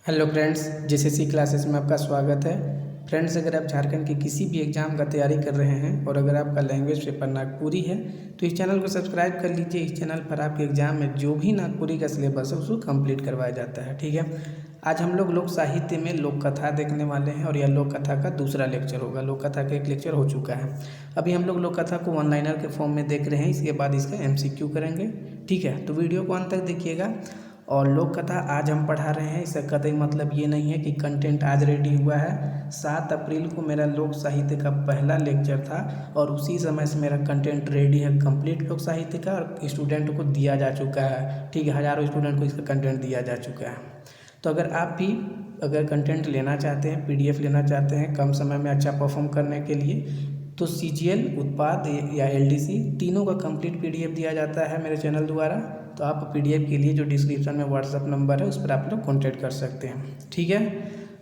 Hello friends, JCC classes में आपका स्वागत है। फ्रेंड्स, अगर आप झारखंड के किसी भी एग्ज़ाम का तैयारी कर रहे हैं और अगर आपका लैंग्वेज पेपर नागपुरी है तो इस चैनल को सब्सक्राइब कर लीजिए। इस चैनल पर आपके एग्ज़ाम में जो भी नागपुरी का सिलेबस है उसको कंप्लीट करवाया जाता है। ठीक है, आज हम लोग साहित्य में लोक कथा देखने वाले हैं और यह लोक कथा का दूसरा लेक्चर होगा। लोक कथा का एक लेक्चर हो चुका है। अभी हम लोग कथा को वन लाइनर के फॉर्म में देख रहे हैं। इसके बाद इसका MCQ करेंगे। ठीक है, तो वीडियो को अंत तक देखिएगा। और लोक कथा आज हम पढ़ा रहे हैं, इसका कतई मतलब ये नहीं है कि कंटेंट आज रेडी हुआ है। 7 अप्रैल को मेरा लोक साहित्य का पहला लेक्चर था और उसी समय से मेरा कंटेंट रेडी है कंप्लीट लोक साहित्य का, और स्टूडेंट को दिया जा चुका है। ठीक है, हज़ारों स्टूडेंट को इसका कंटेंट दिया जा चुका है। तो अगर आप भी कंटेंट लेना चाहते हैं, PDF लेना चाहते हैं कम समय में अच्छा परफॉर्म करने के लिए, तो CGL, उत्पाद या LDC तीनों का कंप्लीट PDF दिया जाता है मेरे चैनल द्वारा। तो आप PDF के लिए जो डिस्क्रिप्शन में व्हाट्सअप नंबर है उस पर आप लोग कॉन्टैक्ट कर सकते हैं। ठीक है,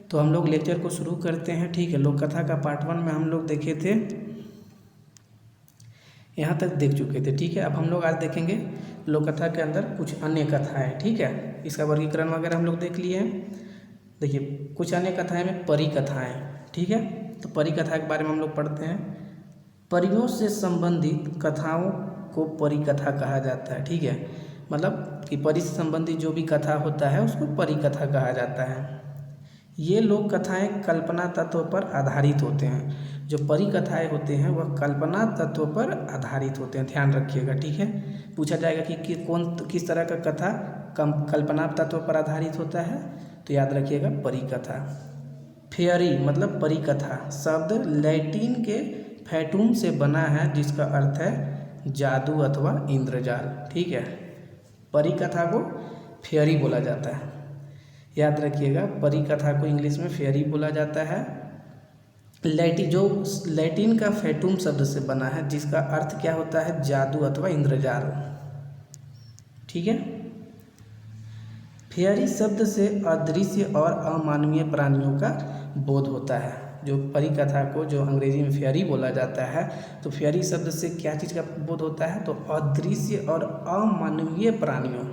तो हम लोग लेक्चर को शुरू करते हैं। ठीक है, लोक कथा का पार्ट 1 में हम लोग देखे थे, यहाँ तक देख चुके थे। ठीक है, अब हम लोग आज देखेंगे लोक कथा के अंदर कुछ अन्य कथाएँ। ठीक है, इसका वर्गीकरण वगैरह हम लोग देख लिए हैं। देखिए, कुछ अन्य कथाएँ में परी कथाएँ। ठीक है, तो परी कथा के बारे में हम लोग पढ़ते हैं। परियों से संबंधित कथाओं को परी कथा कहा जाता है। ठीक है, मतलब कि परी से संबंधित जो भी कथा होता है उसको परी कथा कहा जाता है। ये लोक कथाएं कल्पना तत्व पर आधारित होते हैं। जो परी कथाएं होते हैं वह कल्पना तत्व पर आधारित होते हैं, ध्यान रखिएगा। ठीक है, पूछा जाएगा कि किस तरह का कथा कल्पना तत्व पर आधारित होता है, तो याद रखिएगा परी कथा। फेयरी मतलब परी कथा शब्द लैटिन के फैटूम से बना है, जिसका अर्थ है जादू अथवा इंद्रजाल। ठीक है, परी कथा को फेयरी बोला जाता है, याद रखिएगा। परी कथा को इंग्लिश में फेयरी बोला जाता है। लैटिन का फैटूम शब्द से बना है, जिसका अर्थ क्या होता है, जादू अथवा इंद्रजाल। ठीक है, फेयरी शब्द से अदृश्य और अमानवीय प्राणियों का बोध होता है। जो परी कथा को जो अंग्रेजी में फेयरी बोला जाता है, तो फेयरी शब्द से क्या चीज़ का बोध होता है, तो अदृश्य और अमानवीय प्राणियों।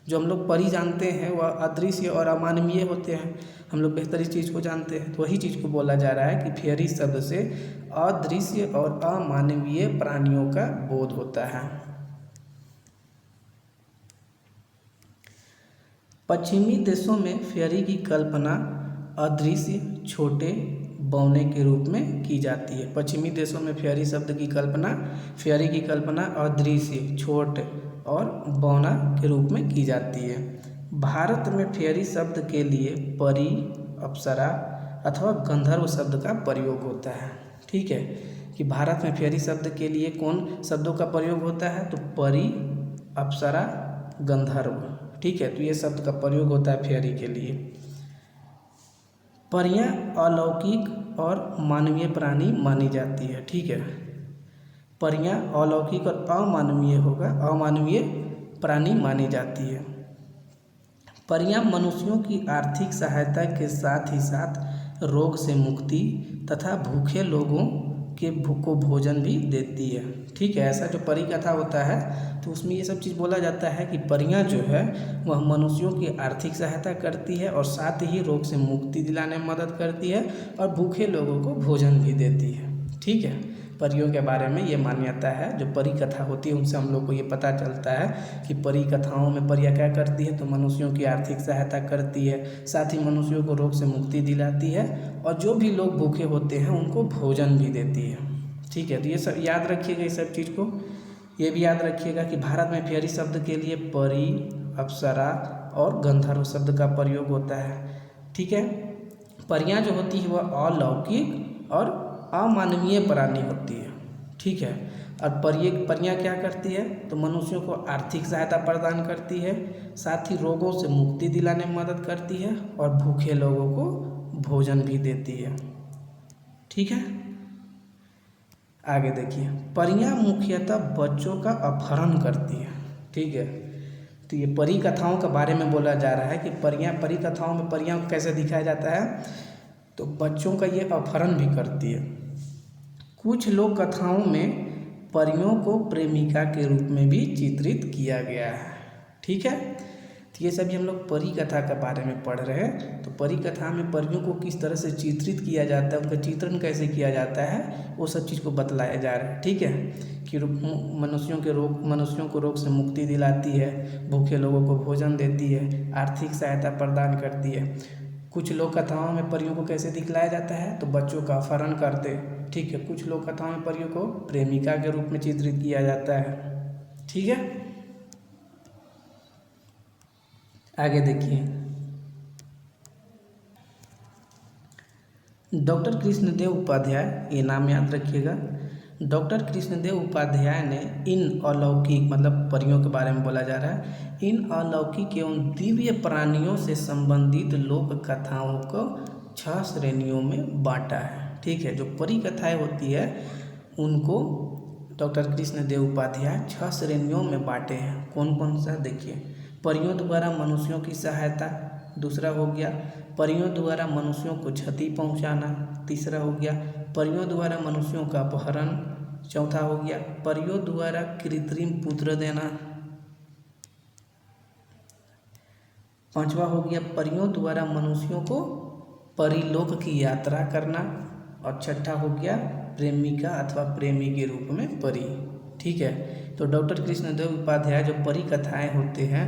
जो हम लोग परी जानते हैं वह अदृश्य और अमानवीय होते हैं, हम लोग बेहतर इस चीज़ को जानते हैं, तो वही चीज़ को बोला जा रहा है कि फेयरी शब्द से अदृश्य और अमानवीय प्राणियों का बोध होता है। पश्चिमी देशों में फेयरी की कल्पना अदृश्य, छोटे, बौने के रूप में की जाती है। पश्चिमी देशों में फेयरी की कल्पना अदृश्य, छोटे और बौना के रूप में की जाती है। भारत में फेयरी शब्द के लिए परी, अप्सरा अथवा गंधर्व शब्द का प्रयोग होता है। ठीक है, कि भारत में फेयरी शब्द के लिए कौन शब्दों का प्रयोग होता है, तो परी, अप्सरा, गंधर्व। ठीक है, तो ये शब्द का प्रयोग होता है फेयरी के लिए। परियां अलौकिक और मानवीय प्राणी मानी जाती है। ठीक है, परियां अलौकिक और अमानवीय प्राणी मानी जाती है। परियां मनुष्यों की आर्थिक सहायता के साथ ही साथ रोग से मुक्ति तथा भूखे लोगों को भोजन भी देती है। ठीक है, ऐसा जो परी कथा होता है तो उसमें ये सब चीज़ बोला जाता है कि परियां जो है वह मनुष्यों की आर्थिक सहायता करती है और साथ ही रोग से मुक्ति दिलाने में मदद करती है और भूखे लोगों को भोजन भी देती है। ठीक है, परियों के बारे में ये मान्यता है। जो परी कथा होती है उनसे हम लोग को ये पता चलता है कि परी कथाओं में परियां क्या करती है, तो मनुष्यों की आर्थिक सहायता करती है, साथ ही मनुष्यों को रोग से मुक्ति दिलाती है और जो भी लोग भूखे होते हैं उनको भोजन भी देती है। ठीक है, तो ये सब याद रखिएगा। इस सब चीज़ को ये भी याद रखिएगा कि भारत में फेयरी शब्द के लिए परी, अप्सरा और गंधर्व शब्द का प्रयोग होता है। ठीक है, परियां जो होती है वह अलौकिक और अमानवीय प्राणी होती है। ठीक है, और परियां क्या करती है, तो मनुष्यों को आर्थिक सहायता प्रदान करती है, साथ ही रोगों से मुक्ति दिलाने में मदद करती है और भूखे लोगों को भोजन भी देती है। ठीक है, आगे देखिए, परियां मुख्यतः बच्चों का अपहरण करती है। ठीक है, तो ये परी कथाओं के बारे में बोला जा रहा है कि परी कथाओं में परियां को कैसे दिखाया जाता है, तो बच्चों का ये अपहरण भी करती है। कुछ लोक कथाओं में परियों को प्रेमिका के रूप में भी चित्रित किया गया है। ठीक है, तो ये सभी हम लोग परी कथा के बारे में पढ़ रहे हैं। तो परी कथा में परियों को किस तरह से चित्रित किया जाता है, उनका चित्रण कैसे किया जाता है, वो सब चीज़ को बतलाया जा रहा है। ठीक है, कि मनुष्यों को रोग से मुक्ति दिलाती है, भूखे लोगों को भोजन देती है, आर्थिक सहायता प्रदान करती है। कुछ लोक कथाओं में परियों को कैसे दिखलाया जाता है, तो बच्चों का अपहरण करते। ठीक है, कुछ लोक कथाओं में परियों को प्रेमिका के रूप में चित्रित किया जाता है। ठीक है, आगे देखिए। डॉक्टर कृष्णदेव उपाध्याय, ये नाम याद रखिएगा। डॉक्टर कृष्णदेव उपाध्याय ने इन अलौकिक, मतलब परियों के बारे में बोला जा रहा है, इन अलौकिक एवं दिव्य प्राणियों से संबंधित लोक कथाओं को 6 श्रेणियों में बांटा है। ठीक है, जो परी कथाएं होती है उनको डॉक्टर कृष्णदेव उपाध्याय 6 श्रेणियों में बांटे हैं। कौन कौन सा देखिए। परियों द्वारा मनुष्यों की सहायता, दूसरा हो गया परियों द्वारा मनुष्यों को क्षति पहुंचाना, तीसरा हो गया परियों द्वारा मनुष्यों का अपहरण, चौथा हो गया परियों द्वारा कृत्रिम पुत्र देना, पांचवा हो गया परियों द्वारा मनुष्यों को परिलोक की यात्रा करना, और छठा हो गया प्रेमिका अथवा प्रेमी के रूप में परी। ठीक है, तो डॉक्टर कृष्णदेव उपाध्याय जो परी कथाएं होते हैं,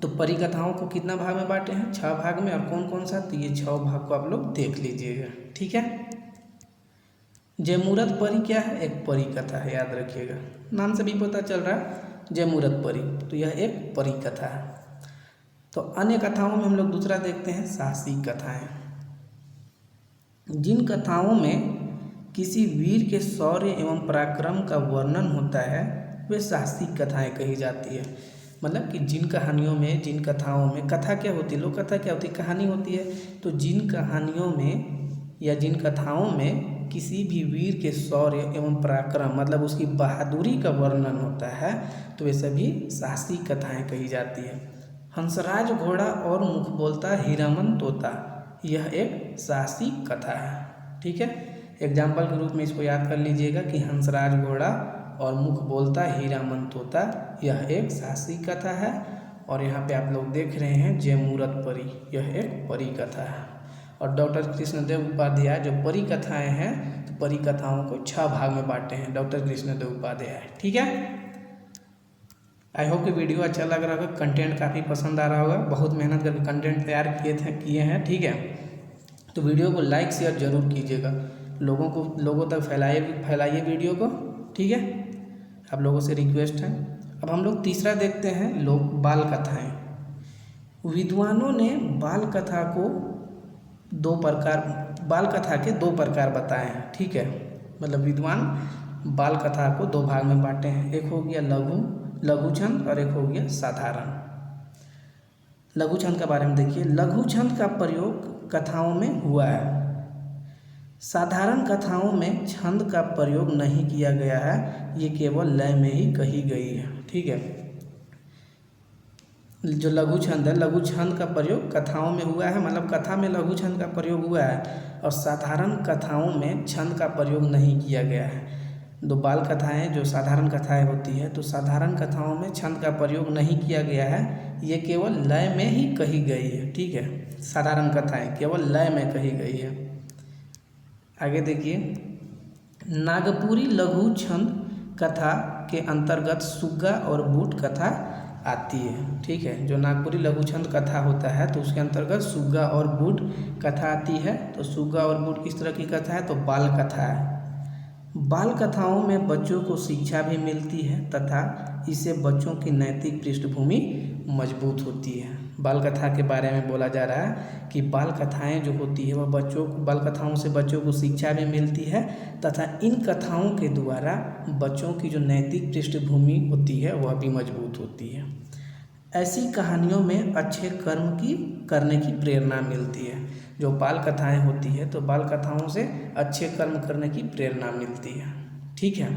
तो परी कथाओं को कितना भाग में बांटे हैं, 6 भाग में। और कौन कौन सा, तो ये 6 भाग को आप लोग देख लीजिएगा। ठीक है, जयमुहूर्त परी क्या है, एक परी कथा है, याद रखिएगा, नाम से भी पता चल रहा है जयमुहूर्त परी, तो यह एक परी कथा है। तो अन्य कथाओं में हम लोग दूसरा देखते हैं साहसिक कथाएं। जिन कथाओं में किसी वीर के शौर्य एवं पराक्रम का वर्णन होता है वे साहसिक कथाएं कही जाती है। मतलब कि जिन कहानियों में, जिन कथाओं में, कथा क्या होती है, लोक कथा क्या होती है, कहानी होती है। तो जिन कहानियों में या जिन कथाओं में किसी भी वीर के शौर्य एवं पराक्रम, मतलब उसकी बहादुरी का वर्णन होता है, तो वे सभी साहसिक कथाएं कही जाती है। हंसराज घोड़ा और मुख बोलता हीरामन तोता, यह एक साहसिक कथा है। ठीक है, एग्जाम्पल के रूप में इसको याद कर लीजिएगा कि हंसराज घोड़ा और मुख बोलता हीरामन तोता, यह एक साहसिक कथा है। और यहाँ पे आप लोग देख रहे हैं जयमुहूर्त परी, यह एक परी कथा है। और डॉक्टर कृष्णदेव उपाध्याय जो परी कथाएं हैं, तो परी कथाओं को 6 भाग में बांटे हैं डॉक्टर कृष्णदेव उपाध्याय। ठीक है, आई होप कि वीडियो अच्छा लग रहा होगा, कंटेंट काफ़ी पसंद आ रहा होगा। बहुत मेहनत करके कंटेंट तैयार किए हैं। ठीक है, तो वीडियो को लाइक शेयर जरूर कीजिएगा, लोगों तक फैलाइए वीडियो को। ठीक है, आप लोगों से रिक्वेस्ट है। अब हम लोग तीसरा देखते हैं बाल कथाएं। विद्वानों ने बाल कथा के 2 प्रकार बताए हैं। ठीक है, मतलब विद्वान बाल कथा को 2 भाग में बांटे हैं। एक हो गया लघु छंद और एक हो गया साधारण। लघु छंद के बारे में देखिए। लघु छंद का प्रयोग कथाओं में हुआ है। साधारण कथाओं में छंद का प्रयोग नहीं किया गया है, ये केवल लय में ही कही गई है। ठीक है, जो लघु छंद है, लघु छंद का प्रयोग कथाओं में हुआ है, मतलब कथा में लघु छंद का प्रयोग हुआ है। और साधारण कथाओं में छंद का प्रयोग नहीं किया गया है। 2 बाल कथाएं जो साधारण कथाएं होती है, तो साधारण कथाओं में छंद का प्रयोग नहीं किया गया है, ये केवल लय में ही कही गई है। ठीक है, साधारण कथाएं केवल लय में कही गई है। आगे देखिए, नागपुरी लघु छंद कथा के अंतर्गत सुग्गा और बूट कथा आती है। ठीक है, जो नागपुरी लघु छंद कथा होता है, तो उसके अंतर्गत सुग्गा और बूट कथा आती है। तो सुग्गा और बूट किस तरह की कथा है, तो बाल कथा है। बाल कथाओं में बच्चों को शिक्षा भी मिलती है तथा इससे बच्चों की नैतिक पृष्ठभूमि मजबूत होती है। बाल कथा के बारे में बोला जा रहा है कि बाल कथाएं जो होती है वह बाल कथाओं से बच्चों को शिक्षा भी मिलती है तथा इन कथाओं के द्वारा बच्चों की जो नैतिक पृष्ठभूमि होती है वह भी मजबूत होती है। ऐसी कहानियों में अच्छे कर्म करने की प्रेरणा मिलती है। जो बाल कथाएं होती है, तो बाल कथाओं से अच्छे कर्म करने की प्रेरणा मिलती है। ठीक है,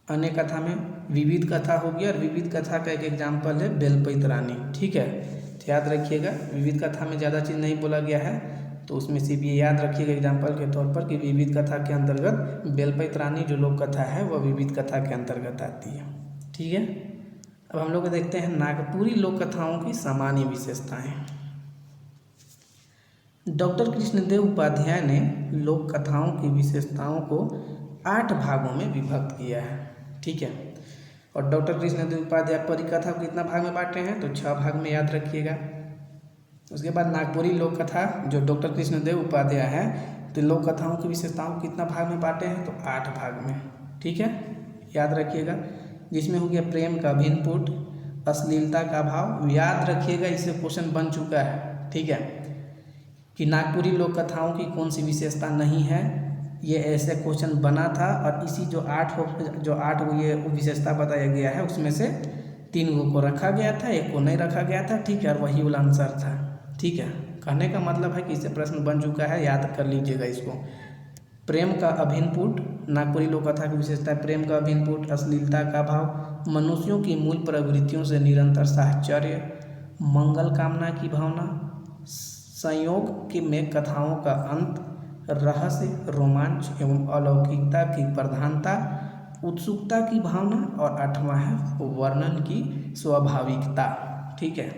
अन्य कथा में विविध कथा होगी, और विविध कथा का एक एग्जाम्पल है बेलपैत रानी। ठीक है, तो याद रखिएगा, विविध कथा में ज़्यादा चीज़ नहीं बोला गया है, तो उसमें सिर्फ ये याद रखिएगा एग्जाम्पल के तौर पर कि विविध कथा के अंतर्गत बेलपैत रानी जो लोक कथा है वह विविध कथा के अंतर्गत आती है। ठीक है, अब हम लोग देखते हैं नागपुरी लोक कथाओं की सामान्य विशेषताएं। डॉक्टर कृष्णदेव उपाध्याय ने लोक कथाओं की विशेषताओं को 8 भागों में विभक्त किया है, ठीक है। और डॉक्टर कृष्णदेव उपाध्याय परिकथा को कितना भाग में बांटे हैं, तो 6 भाग में, याद रखिएगा। उसके बाद नागपुरी लोक कथा जो डॉक्टर कृष्णदेव उपाध्याय है, तो लोक कथाओं की विशेषताओं को कितना भाग में बांटे हैं, तो 8 भाग में, ठीक है, याद रखिएगा। जिसमें हो गया प्रेम का अभिन्न पुट, अश्लीलता का भाव, याद रखिएगा, इससे क्वेश्चन बन चुका है, ठीक है, कि नागपुरी लोक कथाओं की कौन सी विशेषता नहीं है। ये ऐसे क्वेश्चन बना था और इसी जो आठ ये विशेषता बताया गया है उसमें से 3 को रखा गया था, 1 को नहीं रखा गया था, ठीक है, और वही वाला आंसर था, ठीक है। कहने का मतलब है कि इससे प्रश्न बन चुका है, याद कर लीजिएगा इसको। प्रेम का अभिन्न पुट, नागपुरी लोक कथा की विशेषता है प्रेम का अभिन्न पुट, अश्लीलता का भाव, मनुष्यों की मूल प्रवृत्तियों से निरंतर साहचर्य, मंगल कामना की भावना, संयोग में कथाओं का अंत, रहस्य, रोमांच एवं अलौकिकता की प्रधानता, उत्सुकता की भावना, और 8वां है वर्णन की स्वाभाविकता, ठीक है।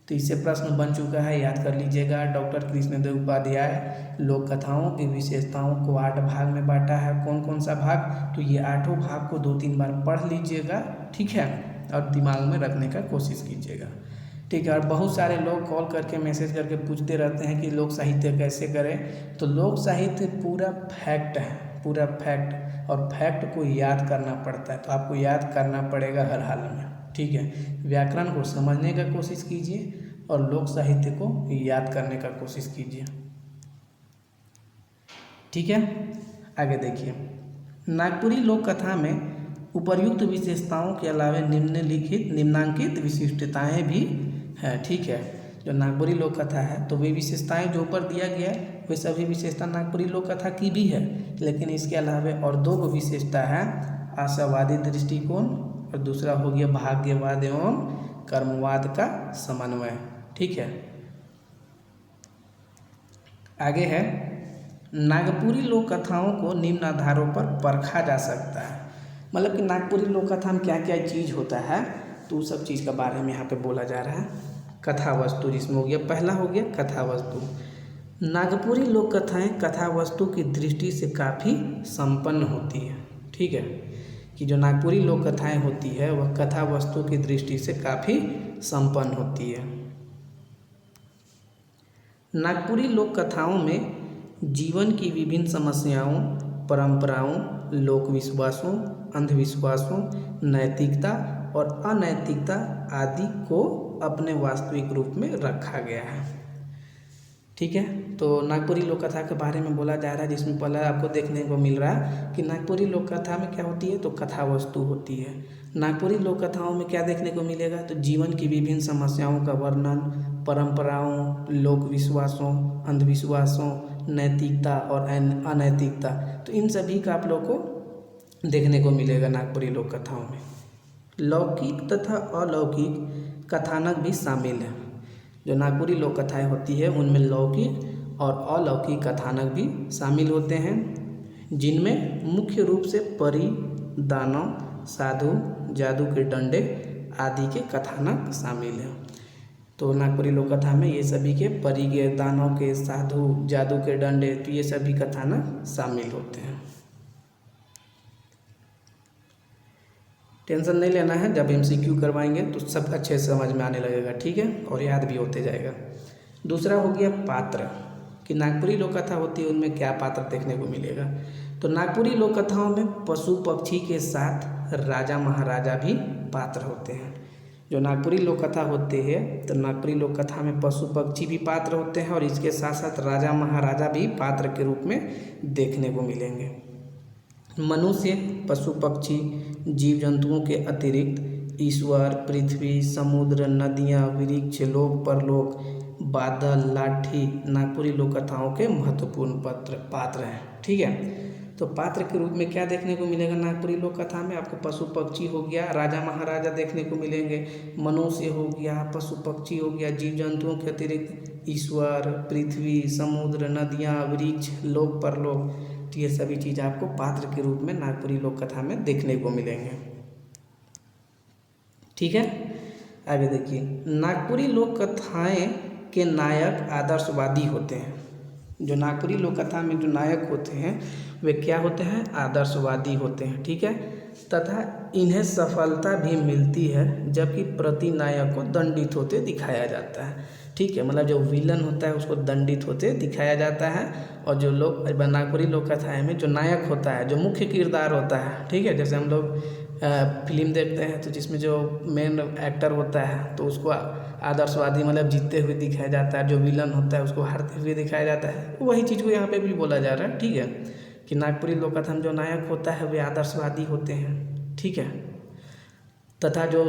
तो इससे प्रश्न बन चुका है, याद कर लीजिएगा। डॉक्टर कृष्णदेव उपाध्याय लोक कथाओं की विशेषताओं को 8 भाग में बांटा है। कौन कौन सा भाग, तो ये 8 भाग को 2-3 बार पढ़ लीजिएगा, ठीक है, और दिमाग में रखने का कोशिश कीजिएगा, ठीक है। और बहुत सारे लोग कॉल करके मैसेज करके पूछते रहते हैं कि लोक साहित्य कैसे करें। तो लोक साहित्य पूरा फैक्ट है, पूरा फैक्ट, और फैक्ट को याद करना पड़ता है, तो आपको याद करना पड़ेगा हर हाल में, ठीक है। व्याकरण को समझने का कोशिश कीजिए और लोक साहित्य को याद करने का कोशिश कीजिए, ठीक है। आगे देखिए, नागपुरी लोक कथा में उपर्युक्त विशेषताओं के अलावा निम्नांकित विशिष्टताएं भी है, ठीक है। जो नागपुरी लोक कथा है तो वे विशेषताएं जो ऊपर दिया गया है वे सभी विशेषता नागपुरी लोक कथा की भी है, लेकिन इसके अलावा और 2 विशेषता है, आशावादी दृष्टिकोण और दूसरा हो गया भाग्यवाद एवं कर्मवाद का समन्वय, ठीक है। आगे है, नागपुरी लोक कथाओं को निम्न आधारों पर परखा जा सकता है। मतलब कि नागपुरी लोक कथा में क्या क्या चीज़ होता है, तो उस सब चीज़ के बारे में यहाँ पे बोला जा रहा है। कथा वस्तु, जिसमें हो गया पहला हो गया कथा वस्तु। नागपुरी लोक कथाएँ कथा वस्तु की दृष्टि से काफ़ी संपन्न होती है, ठीक है, कि जो नागपुरी लोक कथाएँ होती है वह कथा वस्तु की दृष्टि से काफ़ी संपन्न होती है। नागपुरी लोक कथाओं में जीवन की विभिन्न समस्याओं, परंपराओं, लोक विश्वासों, अंधविश्वासों, नैतिकता और अनैतिकता आदि को अपने वास्तविक रूप में रखा गया है, ठीक है। तो नागपुरी लोक कथा के बारे में बोला जा रहा है, जिसमें पहले आपको देखने को मिल रहा है कि नागपुरी लोक कथा में क्या होती है, तो कथा वस्तु होती है। नागपुरी लोक कथाओं में क्या देखने को मिलेगा, तो जीवन की विभिन्न समस्याओं का वर्णन, परंपराओं, लोक विश्वासों, अंधविश्वासों, नैतिकता और अनैतिकता, तो इन सभी का आप लोग को देखने को मिलेगा नागपुरी लोक कथाओं में। लौकिक तथा अलौकिक कथानक भी शामिल है। जो नागपुरी लोक कथाएँ होती है उनमें लौकिक और अलौकिक कथानक भी शामिल होते हैं, जिनमें मुख्य रूप से परी, दानव, साधु, जादू के डंडे आदि के कथानक शामिल हैं। तो नागपुरी लोक कथा में ये सभी के परी के, दानव के, साधु, जादू के डंडे, तो ये सभी कथानक शामिल होते हैं। टेंशन नहीं लेना है, जब MCQ करवाएंगे तो सब अच्छे से समझ में आने लगेगा, ठीक है, और याद भी होते जाएगा। दूसरा हो गया पात्र, कि नागपुरी लोक कथा होती है उनमें क्या पात्र देखने को मिलेगा। तो नागपुरी लोक कथाओं में पशु पक्षी के साथ राजा महाराजा भी पात्र होते हैं। जो नागपुरी लोक कथा होती है तो नागपुरी लोक कथा में पशु पक्षी भी पात्र होते हैं और इसके साथ साथ राजा महाराजा भी पात्र के रूप में देखने को मिलेंगे। मनुष्य, पशु पक्षी, जीव जंतुओं के अतिरिक्त ईश्वर, पृथ्वी, समुद्र, नदियाँ, वृक्ष, लोक परलोक, बादल, लाठी नागपुरी लोक कथाओं के महत्वपूर्ण पात्र हैं, ठीक है। तो पात्र के रूप में क्या देखने को मिलेगा नागपुरी लोक कथा में, आपको पशु पक्षी हो गया, राजा महाराजा देखने को मिलेंगे, मनुष्य हो गया, पशु पक्षी हो गया, जीव जंतुओं के अतिरिक्त ईश्वर, पृथ्वी, समुद्र, नदियाँ, वृक्ष, लोक परलोक, तो ये सभी चीज़ आपको पात्र के रूप में नागपुरी लोक कथा में देखने को मिलेंगे। ठीक है। आगे देखिए, नागपुरी लोक कथाएँ के नायक आदर्शवादी होते हैं। जो नागपुरी लोक कथा में जो नायक होते हैं वे क्या होते हैं? आदर्शवादी होते हैं। ठीक है। तथा इन्हें सफलता भी मिलती है जबकि प्रतिनायक को दंडित होते दिखाया जाता है। ठीक है, मतलब जो विलन होता है उसको दंडित होते दिखाया जाता है, और जो लोग नागपुरी लोक कथाएँ में जो नायक होता है, जो मुख्य किरदार होता है, ठीक है, जैसे हम लोग फिल्म देखते हैं तो जिसमें जो मेन एक्टर होता है तो उसको आदर्शवादी मतलब जीतते हुए दिखाया जाता है, जो विलन होता है उसको हारते हुए दिखाया जाता है। वही चीज़ को यहाँ पे भी बोला जा रहा है। ठीक है, कि नागपुरी लोक कथा में जो नायक होता है वे आदर्शवादी होते हैं। ठीक है, तथा जो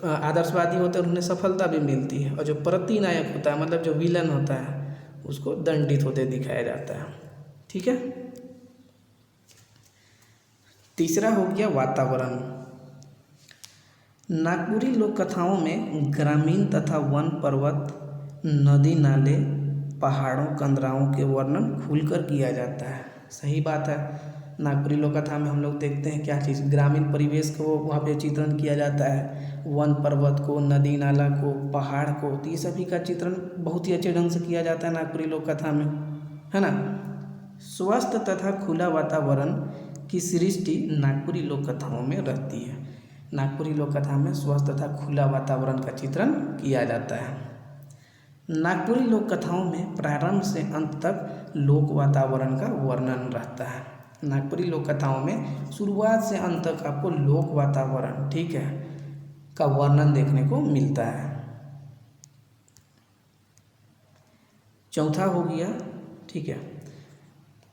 आदर्शवादी होते हैं उन्हें सफलता भी मिलती है, और जो प्रतिनायक होता है मतलब जो विलन होता है उसको दंडित होते दिखाया जाता है। ठीक है। तीसरा हो गया वातावरण। नागपुरी लोक कथाओं में ग्रामीण तथा वन पर्वत नदी नाले पहाड़ों कंदराओं के वर्णन खुलकर किया जाता है। सही बात है, नागपुरी लोक कथा में हम लोग देखते हैं क्या चीज़, ग्रामीण परिवेश को वहाँ पे चित्रण किया जाता है, वन पर्वत को, नदी नाला को, पहाड़ को, तो ये सभी का चित्रण बहुत ही अच्छे ढंग से किया जाता है नागपुरी लोक कथा में, है ना। स्वस्थ तथा खुला वातावरण की सृष्टि नागपुरी लोक कथाओं में रहती है। नागपुरी लोक कथा में स्वस्थ तथा खुला वातावरण का चित्रण किया जाता है। नागपुरी लोक कथाओं में प्रारंभ से अंत तक लोक वातावरण का वर्णन रहता है। नागपुरी लोक कथाओं में शुरुआत से अंत तक आपको लोक वातावरण, ठीक है, का वर्णन देखने को मिलता है। चौथा हो गया, ठीक है,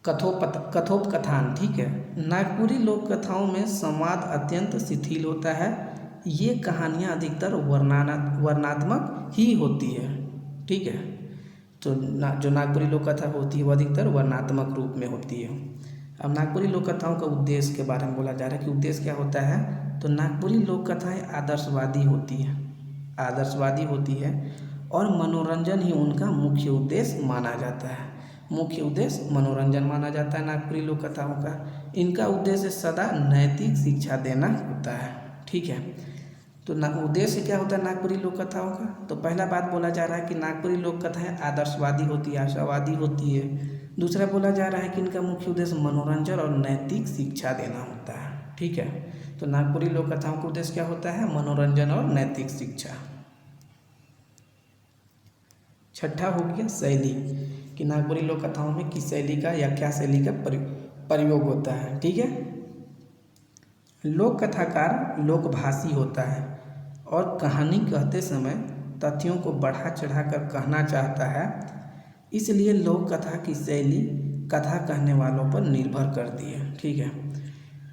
कथोपकथान। ठीक है, नागपुरी लोक कथाओं में संवाद अत्यंत शिथिल होता है। ये कहानियाँ अधिकतर वर्णनात्मक ही होती है। ठीक है, तो जो नागपुरी लोक कथा होती है वो अधिकतर वर्णनात्मक रूप में होती है। अब नागपुरी लोक कथाओं का उद्देश्य के बारे में बोला जा रहा है कि उद्देश्य क्या होता है, तो नागपुरी लोक कथाएँ आदर्शवादी होती है और मनोरंजन ही उनका मुख्य उद्देश्य माना जाता है। मुख्य उद्देश्य मनोरंजन माना जाता है नागपुरी लोक कथाओं का। इनका उद्देश्य सदा नैतिक शिक्षा देना होता है। ठीक है, तो उद्देश्य क्या होता है नागपुरी लोक कथाओं का, तो पहला बात बोला जा रहा है कि नागपुरी लोक कथाएँ आदर्शवादी होती है, आशावादी होती है। दूसरा बोला जा रहा है कि इनका मुख्य उद्देश्य मनोरंजन और नैतिक शिक्षा देना होता है। ठीक है, तो नागपुरी लोक कथाओं का उद्देश्य क्या होता है, मनोरंजन और नैतिक शिक्षा। छठा हो गया शैली, कि नागपुरी लोक कथाओं में किस शैली का या क्या शैली का प्रयोग होता है। ठीक है, लोक कथाकार लोकभाषी होता है और कहानी कहते समय तथ्यों को बढ़ा चढ़ाकर कहना चाहता है, इसलिए लोक कथा की शैली कथा कहने वालों पर निर्भर करती है। ठीक है,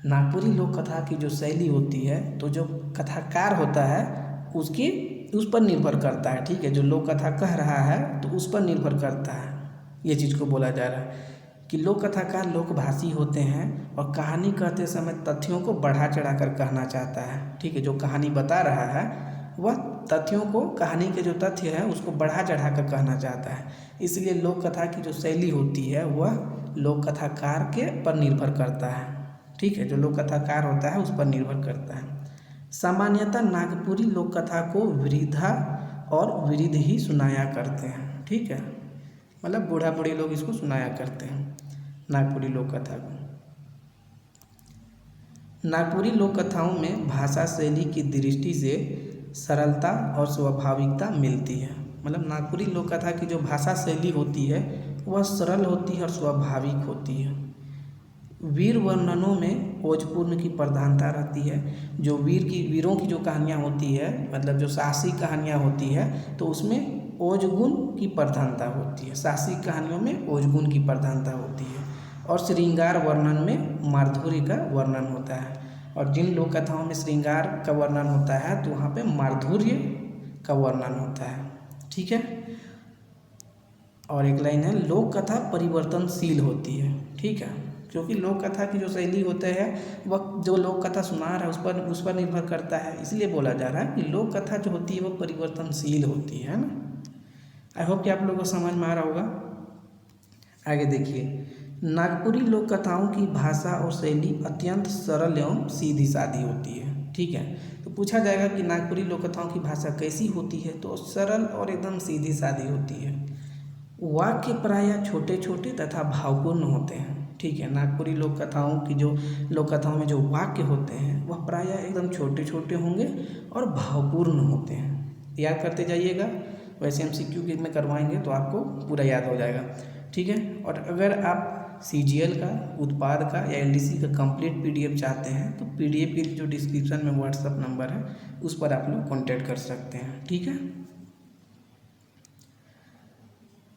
नागपुरी लोक कथा की जो शैली होती है तो जो कथाकार होता है उस पर निर्भर करता है। ठीक है, जो लोक कथा कह रहा है तो उस पर निर्भर करता है, ये चीज़ को बोला जा रहा है कि लोक कथाकार लोकभाषी होते हैं और कहानी कहते समय तथ्यों को बढ़ा चढ़ाकर कहना चाहता है। ठीक है, जो कहानी बता रहा है वह तथ्यों को, कहानी के जो तथ्य है उसको बढ़ा चढ़ाकर कहना चाहता है, इसलिए लोक कथा की जो शैली होती है वह लोक कथाकार के पर निर्भर करता है। ठीक है, जो लोक कथाकार होता है उस पर निर्भर करता है। सामान्यतः नागपुरी लोक कथा को वृद्धा और वृद्ध ही सुनाया करते हैं। ठीक है, मतलब बूढ़ा बूढ़ी लोग इसको सुनाया करते हैं नागपुरी लोक कथा को। नागपुरी लोक कथाओं में भाषा शैली की दृष्टि से सरलता और स्वाभाविकता मिलती है। मतलब नागपुरी लोक कथा की जो भाषा शैली होती है वह सरल होती है और स्वाभाविक होती है। वीर वर्णनों में ओजपूर्ण की प्रधानता रहती है। जो वीरों की जो कहानियाँ होती है, मतलब जो साहसी कहानियाँ होती है तो उसमें ओजगुण की प्रधानता होती है। साहसिक कहानियों में ओजगुण की प्रधानता होती है और श्रृंगार वर्णन में माधुर्य का वर्णन होता है। और जिन लोक कथाओं में श्रृंगार का वर्णन होता है तो वहाँ पे माधुर्य का वर्णन होता है। ठीक है, और एक लाइन है, लोक कथा परिवर्तनशील होती है। ठीक है, क्योंकि लोक कथा की जो शैली होता है वह जो लोक कथा सुना रहा है उस पर निर्भर करता है, इसलिए बोला जा रहा है कि लोक कथा जो होती है वो परिवर्तनशील होती है ना। आई होप कि आप लोगों को समझ में आ रहा होगा। आगे देखिए, नागपुरी लोक कथाओं की भाषा और शैली अत्यंत सरल एवं सीधी सादी होती है। ठीक है, तो तो पूछा जाएगा कि नागपुरी लोक कथाओं की भाषा कैसी होती है, तो सरल और एकदम सीधी सादी होती है। वाक्य प्रायः छोटे छोटे तथा भावपूर्ण होते हैं। ठीक है, नागपुरी लोक कथाओं की जो लोक कथाओं में जो वाक्य होते हैं वह प्रायः एकदम छोटे छोटे होंगे और भावपूर्ण होते हैं। याद करते जाइएगा, वैसे MCQ में करवाएंगे तो आपको पूरा याद हो जाएगा। ठीक है, और अगर आप CGL का, उत्पाद का या LDC का कंप्लीट PDF चाहते हैं तो PDF की जो डिस्क्रिप्शन में व्हाट्सअप नंबर है उस पर आप लोग कॉन्टैक्ट कर सकते हैं। ठीक है,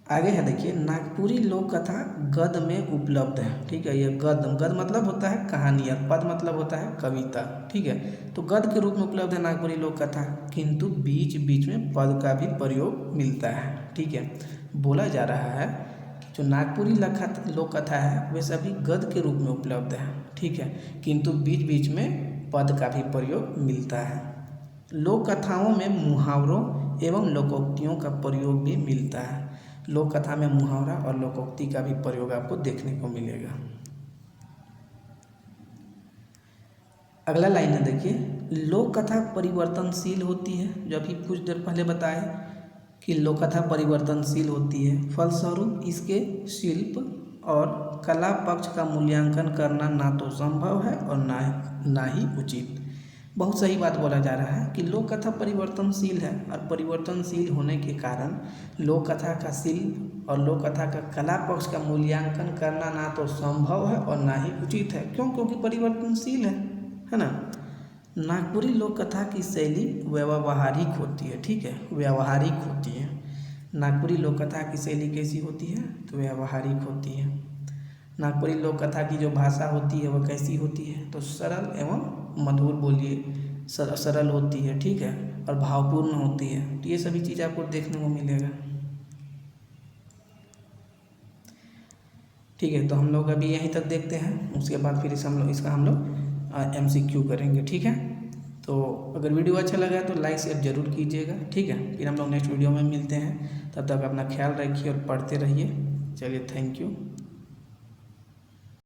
आगे है देखिए, नागपुरी लोक कथा गद्य में उपलब्ध है। ठीक है, ये गद्य मतलब होता है कहानी और पद मतलब होता है कविता। ठीक है, तो गद्य के रूप में उपलब्ध है नागपुरी लोक कथा, किंतु बीच बीच में पद का भी प्रयोग मिलता है। ठीक है, बोला जा रहा है कि जो नागपुरी लोक कथा है वे सभी गद्य के रूप में उपलब्ध है। ठीक है, किंतु बीच बीच में पद का भी प्रयोग मिलता है। लोक कथाओं में मुहावरों एवं लोकोक्तियों का प्रयोग भी मिलता है। लोक कथा में मुहावरा और लोकोक्ति का भी प्रयोग आपको देखने को मिलेगा। अगला लाइन है देखिए, लोक कथा परिवर्तनशील होती है। जो अभी कुछ देर पहले बताए कि लोक कथा परिवर्तनशील होती है, फलस्वरूप इसके शिल्प और कला पक्ष का मूल्यांकन करना ना तो संभव है और ना ही उचित। बहुत सही बात बोला जा रहा है कि लोक कथा परिवर्तनशील है और परिवर्तनशील होने के कारण लोक कथा का शिल्प और लोक कथा का कला पक्ष का मूल्यांकन करना ना तो संभव है और ना ही उचित है। क्यों? क्योंकि परिवर्तनशील है ना। नागपुरी लोक कथा की शैली व्यावहारिक होती है। ठीक है, व्यावहारिक होती है। नागपुरी लोक कथा की शैली कैसी होती है? तो व्यावहारिक होती है। नागपुरी लोक कथा की जो भाषा होती है वह कैसी होती है? तो सरल एवं मधुर बोलिए सरल होती है। ठीक है, और भावपूर्ण होती है। तो ये सभी चीज़ आपको देखने को मिलेगा। ठीक है, तो हम लोग अभी यहीं तक देखते हैं, उसके बाद फिर इसका हम लोग MCQ करेंगे। ठीक है, तो अगर वीडियो अच्छा लगा है तो लाइक शेयर जरूर कीजिएगा। ठीक है, फिर हम लोग नेक्स्ट वीडियो में मिलते हैं। तब तक अपना ख्याल रखिए और पढ़ते रहिए। चलिए, थैंक यू।